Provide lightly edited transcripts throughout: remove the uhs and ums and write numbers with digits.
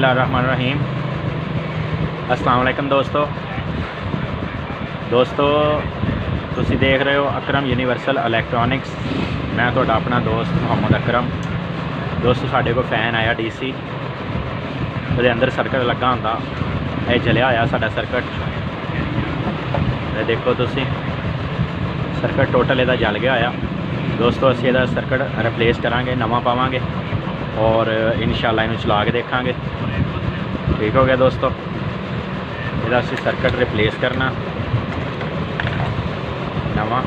बिस्मिल्लाहिर्रहमानिर्रहीम। अस्सलाम वालेकुम दोस्तों तुसी देख रहे हो अकरम यूनिवर्सल इलैक्ट्रॉनिक्स। मैं तुहाडा अपना दोस्त मोहम्मद अकरम। दोस्तों साढ़े को फैन आया डीसी, वो अंदर सर्किट लगा होंदा, ये जलिया होया साडा सर्किट। ये देखो तुसी सर्किट टोटल इहदा जल गया होया। दोस्तों असीं इहदा सर्किट रिप्लेस करांगे, नवा पावांगे और इंशाअल्लाह इनू चला के देखांगे। ठीक हो गया दोस्तों, इहदा असीं सर्किट रिप्लेस करना नवा।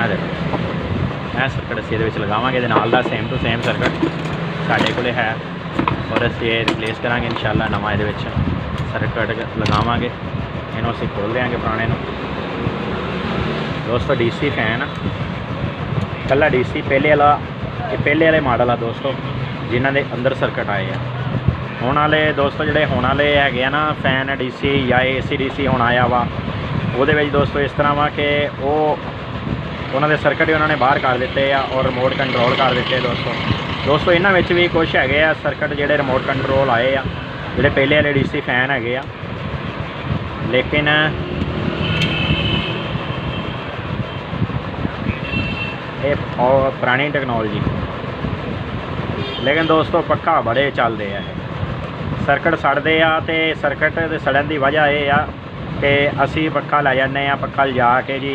देखो यह सर्किट असीं इहदे विच लगावांगे, इहदे नाल दा सेम टू सेम सर्किट साडे कोले है और असीं ये रिप्लेस करांगे इंशाअल्लाह। नवा इहदे विच सर्किट लगावांगे, इहनूं असीं खोल देंगे पुराने नूं। दोस्तों डीसी फैन कल्ला डीसी पहले वाले मॉडल आ दोस्तों, जिन्हां दे अंदर सर्किट आए हैं। हुण वाले दोस्तों जिहड़े हुण वाले हैगे ना फैन डीसी या एसी डीसी हुण आया वा, उहदे विच दोस्तों इस तरह वा कि उन्हां दे सर्किट उन्होंने बाहर कर दिते आ और रिमोट कंट्रोल कर दिते। दोस्तों इन्हां विच भी कुछ हैगे आ सर्किट जिहड़े रिमोट कंट्रोल आए आ, जिहड़े पहले वाले डीसी फैन हैगे आ, लेकिन ये पुरानी टेक्नोलॉजी। लेकिन दोस्तों पक्का बड़े चलते हैं, सर्किट सड़ते आ तो सर्किट के सड़न की वजह यह आ कि असी पक्का लै जाने, पक्का लिजा के जी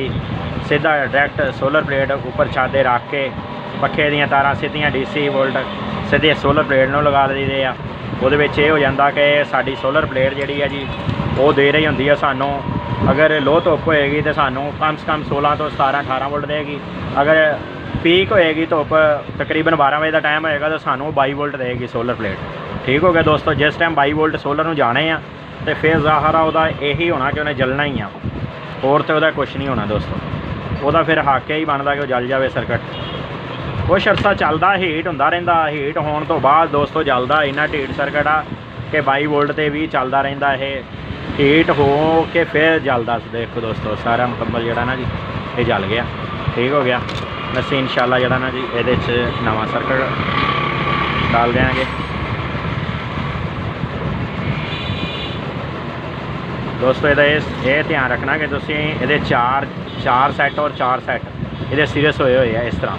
सीधा डायरैक्ट सोलर प्लेट उपर छाते रख के पखे दियां तारां सीधियां डीसी वोल्ट सीधे सोलर प्लेट नूं लगा दईदे आ। उहदे विच ये हो जांदा कि साडी सोलर प्लेट जिहड़ी है जी वो दे रही हुंदी है सानूं, अगर लो धुप्प होएगी तो सानूं कम से कम 16 तो 17-18 वोल्ट देगी। अगर पीक होएगी धुप्प तकरीबन 12 बजे का टाइम होएगा तो सानूं 22 वोल्ट देगी सोलर प्लेट। ठीक हो गया दोस्तों, जिस टाइम 22 वोल्ट सोलर नूं जाने आ तो फिर ज़ाहिर आ यही होना कि उन्हें जलना ही आ, होर तो वह कुछ नहीं होना दोस्तों। वह फिर हाके ही बनता कि वह जल जाए सर्किट। कुछ अरसा चलता हीट होंदा रहिंदा, हीट होने तो बाद दोस्तों जलदा इन्ना हीट सर्किट आ कि 22 वोल्ट ते भी चलता रहिंदा। ये हीट हो के फिर जलदा। देखो दोस्तों सारा मुकम्मल जिहड़ा ना जी ये जल गया। ठीक हो गया, असीं इंशाअल्लाह जिहड़ा ना जी इहदे च नवा सर्किट डाल देंगे। दोस्तों ये ध्यान रखना कि तुसीं इहदे चार सैट और 4 सैट इहदे सीरीयस होए हुए हैं। इस तरह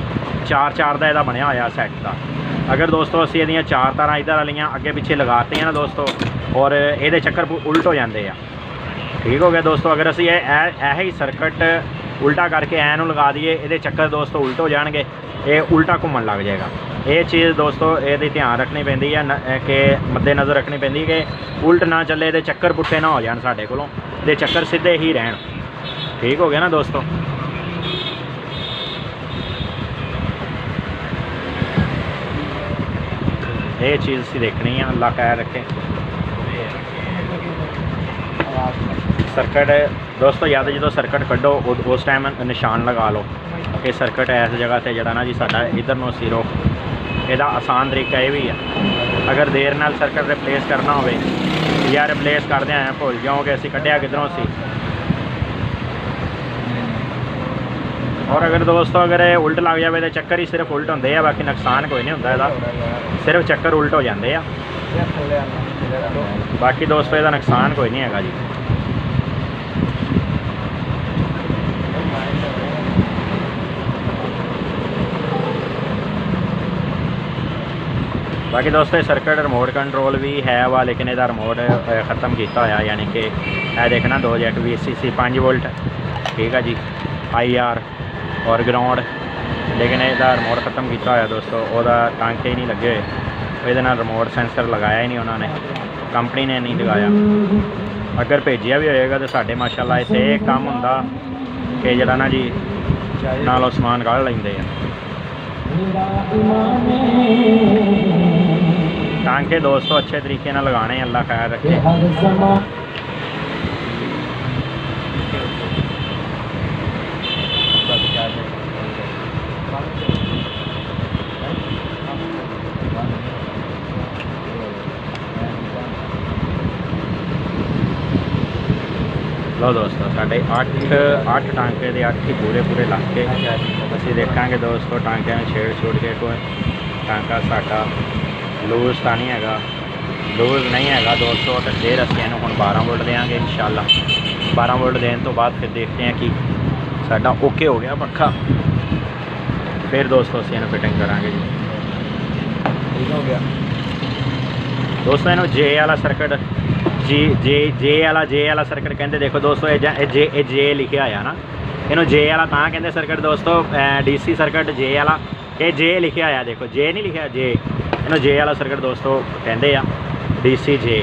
4 का इहदा बनया होया सैट का। अगर दोस्तों असीं इहदियां 4 तारां इधर वालियां अगे पिछे लगाते हैं ना दोस्तों, और ये चक्कर उल्ट हो जाते हैं। ठीक हो गया दोस्तों, अगर असीं ही सर्किट उल्टा करके ऐनू लगा दिए, ये चक्कर दोस्तों उल्ट हो जाएंगे, ये उल्टा घूमन लग जाएगा। ये चीज़ दोस्तों ये ध्यान रखनी पैंदी है कि मद्देनज़र रखनी पैंदी कि उल्ट ना चले, ये चक्कर पुट्ठे ना हो जाए साढ़े कोलों, ये चक्कर सीधे ही रहन। ठीक हो गया ना दोस्तों। ये चीज़ असीं देखनी है, अल्लाह खैर रखे। सर्किट दोस्तों या तो जो सर्किट कड्डो उस टाइम निशान लगा लो कि सर्किट इस जगह से जड़ा ना जी साडा इधर नूं सी रोक। इसदा आसान तरीका ये भी है, अगर देर नाल सर्किट रिप्लेस करना हो या रिप्लेस करदे आए भुल जाओ कि असीं कड्ढिया किधरों सी। और अगर दोस्तों अगर उल्ट लग जाए तो चक्कर ही सिर्फ उल्ट होंदे आ, बाकी नुकसान कोई नहीं होंदा इहदा, सिर्फ चक्कर उल्ट हो जाते हैं। बाकी दोस्तों इसका नुकसान कोई नहीं है जी। बाकी दोस्तों सर्किट रिमोट कंट्रोल भी है वा, लेकिन इसका रिमोट ख़त्म किया होया, यानी कि यह देखना 2 जैक VCC 5 वोल्ट। ठीक है जी, IR और ग्राउंड, लेकिन इसका रिमोट ख़त्म किया होया दोस्तों। वह टांके ही नहीं लगे हुए, ये रिमोट सेंसर लगाया ही नहीं उन्होंने, कंपनी ने नहीं लगाया। अगर भेजिया भी होएगा तो साढ़े माशाअल्लाह इसे एक काम होंदा कि जरा ना जी नालों समान कढ़ लेंदे हैं। टांके दोस्तों अच्छे तरीके ना लगाने, अल्लाह खैर रखे। लो दोस्तों साढ़े 8 टांके के 8 ही पूरे लग के असीं देखांगे दोस्तों। टांकिਆਂ में छेड़ छोड़ के कोई टांका साडा लूज तो नहीं है, लूज नहीं है दोस्तों। तो फिर असीं इहनूं हुण 12 वोल्ट देंगे इंशाअल्लाह। 12 वोल्ट देने तो बाद फिर देखते हैं कि साडा ओके हो गया पक्का, फिर दोस्तों असीं इहनूं फिटिंग करांगे जी। ठीक हो गया दोस्तों। इहनूं जे वाला सर्किट जे वाला सर्किट कहते। देखो दोस्तों ये जे लिखे आया ना, इन्हों जे वाला तां कहते सर्किट दोस्तों, DC सर्किट जे वाला। ये जे लिखे आया, देखो जे नहीं लिखा जे, इन्हों जे वाला सर्किट दोस्तों कहते हैं DC जे।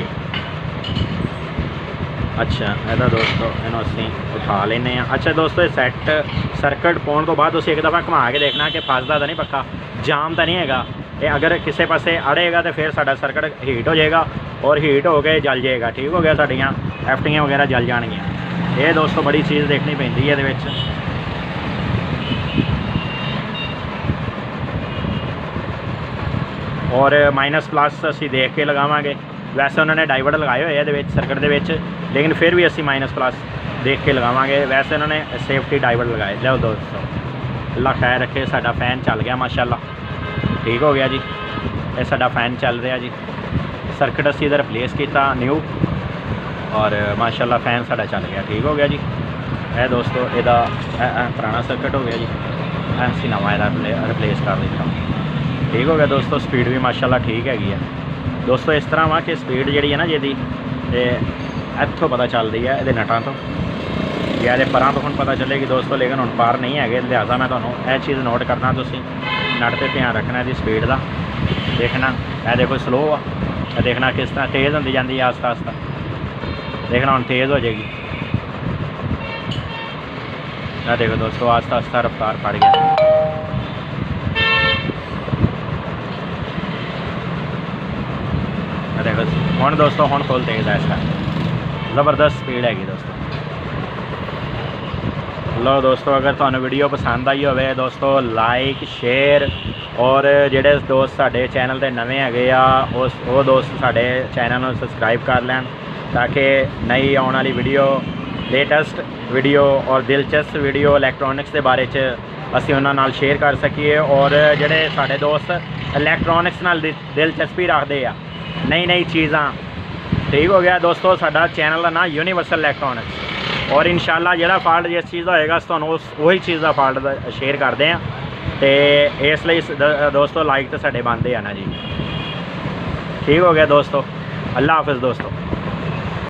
अच्छा ਇਹਦਾ दोस्तों इन्हों असीं उठा लेने। अच्छा दोस्तों सैट सर्किट पाने तो बाद एक दफ़ा घुमा के देखना कि फसदा तो नहीं पक्का, जाम तो नहीं है। ये अगर किसी पासे अड़ेगा तो फिर साडा सर्किट हीट हो जाएगा और हीट हो के जल जाएगा। ठीक हो गया, साड़ियाँ एफ्टियाँ वगैरह जल जाएगियाँ। ये दोस्तों बड़ी चीज़ देखनी पैंदी है ये। और माइनस प्लस असी देख के लगावांगे। वैसे उन्होंने डाइवर्ट लगाए हुए ये सर्किट के, लेकिन फिर भी असी माइनस प्लस देख के लगावांगे। वैसे उन्होंने सेफ्टी डाइवर्ट लगाए। लो दोस्तों अल्लाह खैर रखे, साडा फैन चल गया माशाल्लाह। ठीक हो गया जी, ये साडा फैन चल रहा जी। सर्किट असी इधर रिप्लेस किया न्यू और माशाल्लाह फैन साडा चल गया। ठीक हो गया जी। यह दोस्तों यदा पुराना सर्किट हो गया जी, असी नवा यदा रिप्लेस कर दिता। ठीक हो गया दोस्तों। स्पीड भी माशाल्लाह ठीक हैगी है दोस्तों। इस तरह वा कि स्पीड जी है ना जी इत्थों पता चल रही है, ये नटां तो या ये परां तो हम पता चलेगी दोस्तों, लेकिन हम पार नहीं है। लिहाजा मैं तुम्हें यह चीज़ नोट करना, तुम नट पर ध्यान रखना इसकी स्पीड का। देखना यह देखो स्लो आ, देखना किस तरह तेज़ होती जाती है आस्ता आस्ता। देखना हम तेज़ हो जाएगी। यह देखो दोस्तों आस्ता आस्ता रफ्तार पड़ गया। देखो हुण दोस्तों हुण फुल तेज़ है, इसका ज़बरदस्त स्पीड हैगी दोस्तों। लो दोस्तों अगर तुहानू वीडियो पसंद आई होवे दोस्तों लाइक शेयर, और जिहड़े दोस्त साडे चैनल ते नवे हैगे आ वो दोस्त साडे चैनल नूं सबसक्राइब कर लैन, ताकि नई आने वाली वीडियो लेटेस्ट वीडियो और दिलचस्प वीडियो इलैक्ट्रॉनिक्स के बारे च असीं उन्हां नाल शेयर कर सकीए। और जिहड़े साडे दोस्त इलैक्ट्रॉनिक्स नाल दिलचस्पी रखते आ, नई नई चीज़ां। ठीक हो गया दोस्तों। साडा चैनल का नाम यूनीवर्सल इलैक्ट्रॉनिक्स, और इंशाल्लाह जिहड़ा फॉल्ट जिस चीज़ का होएगा तुहानूं वही चीज़ का फॉल्ट शेयर करते हैं। तो इसलिए दोस्तों लाइक तो साडे बनते हैं ना जी। ठीक हो गया दोस्तों। अल्लाह हाफिज़ दोस्तों।